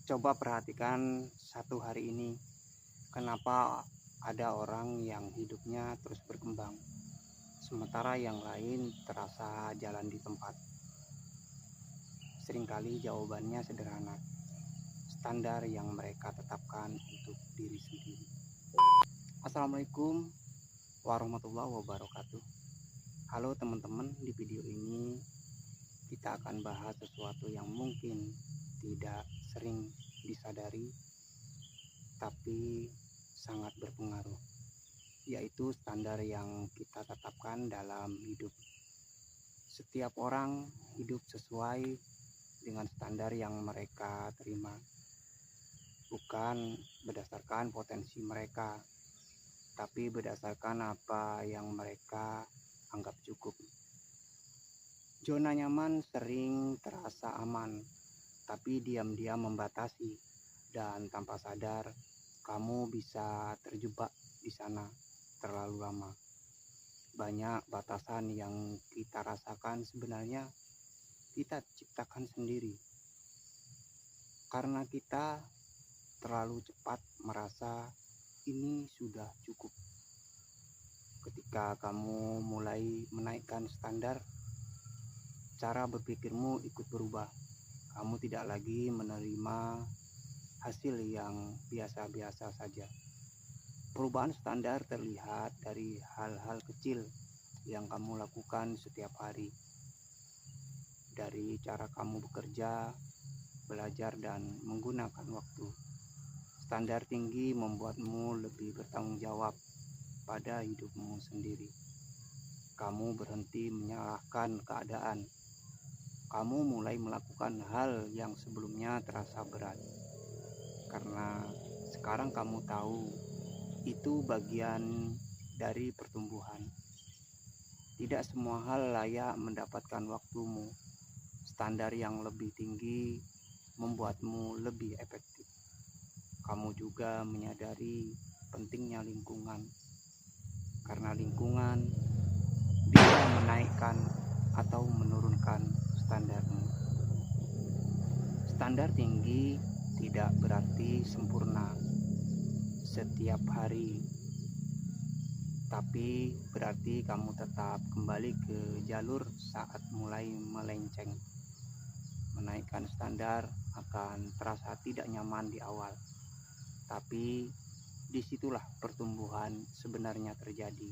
Coba perhatikan satu hari ini, kenapa ada orang yang hidupnya terus berkembang, sementara yang lain terasa jalan di tempat. Seringkali jawabannya sederhana, standar yang mereka tetapkan untuk diri sendiri. Assalamualaikum warahmatullahi wabarakatuh. Halo teman-teman, di video ini kita akan bahas sesuatu yang mungkin tidak sering disadari tapi sangat berpengaruh, yaitu standar yang kita tetapkan dalam hidup. Setiap orang hidup sesuai dengan standar yang mereka terima, bukan berdasarkan potensi mereka, tapi berdasarkan apa yang mereka anggap cukup. Zona nyaman sering terasa aman, tapi diam-diam membatasi, dan tanpa sadar kamu bisa terjebak di sana terlalu lama. Banyak batasan yang kita rasakan sebenarnya kita ciptakan sendiri, karena kita terlalu cepat merasa ini sudah cukup. Ketika kamu mulai menaikkan standar, cara berpikirmu ikut berubah. Kamu tidak lagi menerima hasil yang biasa-biasa saja. Perubahan standar terlihat dari hal-hal kecil yang kamu lakukan setiap hari. Dari cara kamu bekerja, belajar, dan menggunakan waktu. Standar tinggi membuatmu lebih bertanggung jawab pada hidupmu sendiri. Kamu berhenti menyalahkan keadaan. Kamu mulai melakukan hal yang sebelumnya terasa berat, karena sekarang kamu tahu itu bagian dari pertumbuhan. Tidak semua hal layak mendapatkan waktumu. Standar yang lebih tinggi membuatmu lebih efektif. Kamu juga menyadari pentingnya lingkungan, karena lingkungan bisa menaikkan atau menurunkan standarmu. Standar tinggi tidak berarti sempurna setiap hari, tapi berarti kamu tetap kembali ke jalur saat mulai melenceng. Menaikkan standar akan terasa tidak nyaman di awal, tapi disitulah pertumbuhan sebenarnya terjadi.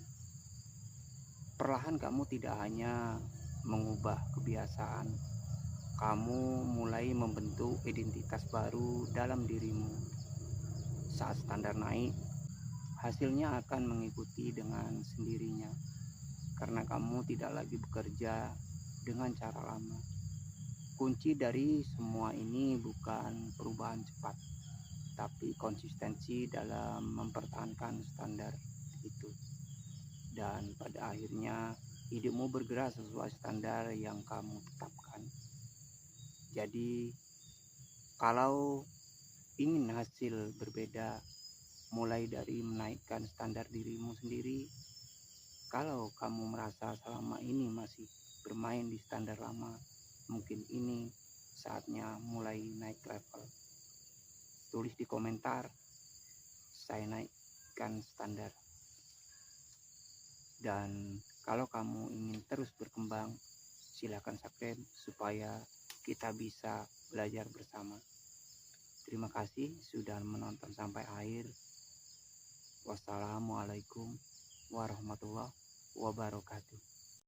Perlahan kamu tidak hanya mengubah kebiasaan, kamu mulai membentuk identitas baru dalam dirimu. Saat standar naik, hasilnya akan mengikuti dengan sendirinya, karena kamu tidak lagi bekerja dengan cara lama. Kunci dari semua ini bukan perubahan cepat, tapi konsistensi dalam mempertahankan standar itu. Dan pada akhirnya hidupmu bergerak sesuai standar yang kamu tetapkan. Jadi kalau ingin hasil berbeda, mulai dari menaikkan standar dirimu sendiri. Kalau kamu merasa selama ini masih bermain di standar lama, mungkin ini saatnya mulai naik level. Tulis di komentar, saya naikkan standar. Dan kalau kamu ingin terus berkembang, silakan subscribe supaya kita bisa belajar bersama. Terima kasih sudah menonton sampai akhir. Wassalamualaikum warahmatullahi wabarakatuh.